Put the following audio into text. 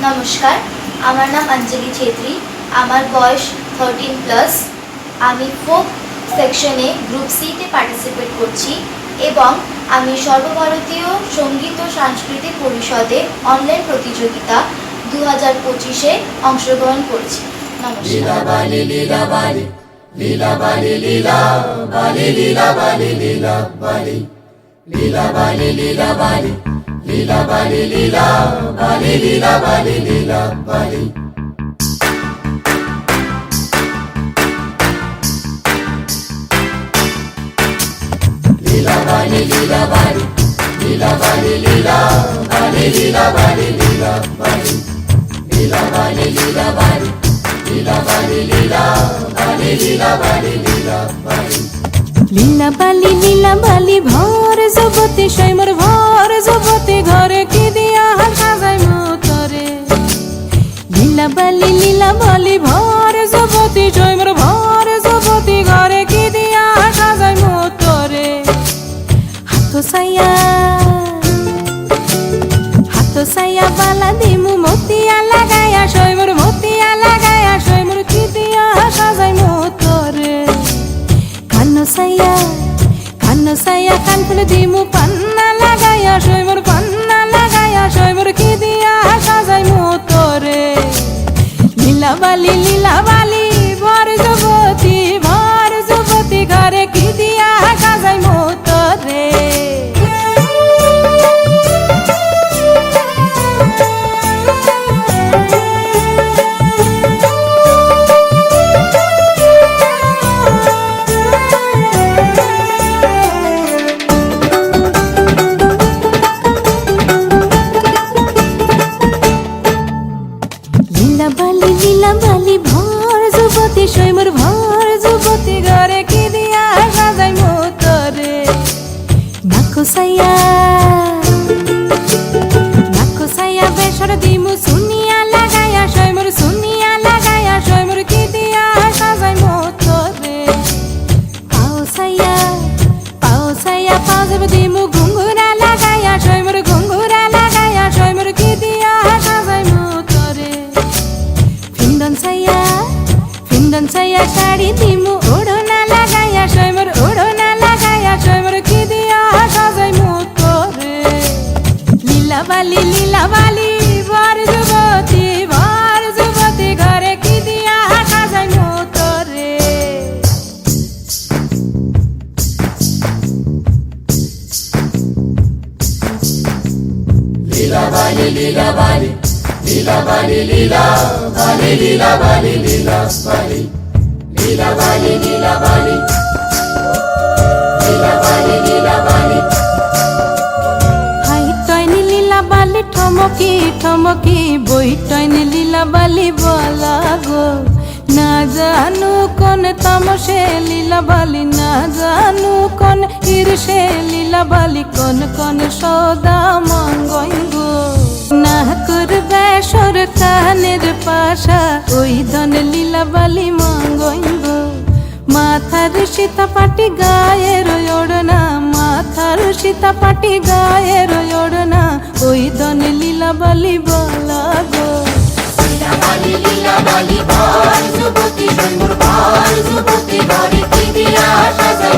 নমস্কার, আমার নাম অঞ্জলি ছেত্রী। আমার বয়স 13+। আমি ফোক সেকশনে গ্রুপ সিতে পার্টিসিপেট করছি এবং আমি সর্বভারতীয় সঙ্গীত ও সাংস্কৃতিক পরিষদে অনলাইন প্রতিযোগিতা 2025-এ অংশগ্রহণ করছি। লীলা বালি ভর যুবতী সৈমর ভর যুবতী ঘরে কি দিয়া সাজাই মতরে। লীলা বালি ভর যুবতী সৈমর ভর যুবতী ঘরে কি দিয়া সাজাই মতরে। হাত সাইয়া বালা দিমু মতিয়া লাগাইয়া সৈমর মতিয়া লাগাইয়া সৈমর কি দিয়া সাজাই মতরে। কানো সাইয়া কান ফুলে দিমু পান্না লাগাইয়া সৈমর পান্না লাগাইয়া সৈমর কি দিয়া সাজাই মতরে। লীলা বালি ভর যুবতী ঘরে কি দিয়া সাজাই মতরে। লীলা বালি ভর যুবতী সৈমর ভর যুবতী ঘরে কি দিয়া সাজাই মতরে। নাকো সাইয়া বেসর দিমু সুনিয়া লাগাইয়া সৈমর সুনিয়া লাগাইয়া সৈমর কি দিয়া সাজাই মতরে। পাও সাইয়া পাও যাব দিমু ঘুঙ্গুরা লাগাইয়া সৈমর ঘুঙ্গুরা লাগাইয়া সৈমর কি দিয়া সাজাই মতরে। ফিন্দন সাইয়া শাড়ি দিমু ওড়না লাগাইয়া সৈমর ওড়না লাগাইয়া সৈমর কি দিয়া সাজাই মতরে। লীলা বালি ভর যুবতী ঘরে কি দিয়া সাজাই মতরে। ঠমকি বই টয়নি লীলা বালি বলা গো। না জানু কোন তামসে লীলা বালি না জানু কোন ঈর্ষে লীলা বালি কোন সদা মঙ্গই গো। না করবে সর কানের পাশা ওই ধন লীলা বালি মঙ্গই গো। মাথার সীতা পাটি গায়ের ওড়না মাথার সীতা পাটি গায়ের ওড়না ওই ধন লীলা বালি বলা গো। লীলা বালি ভর যুবতী সৈমর ভর যুবতী ঘরে কি দিয়া সাজাই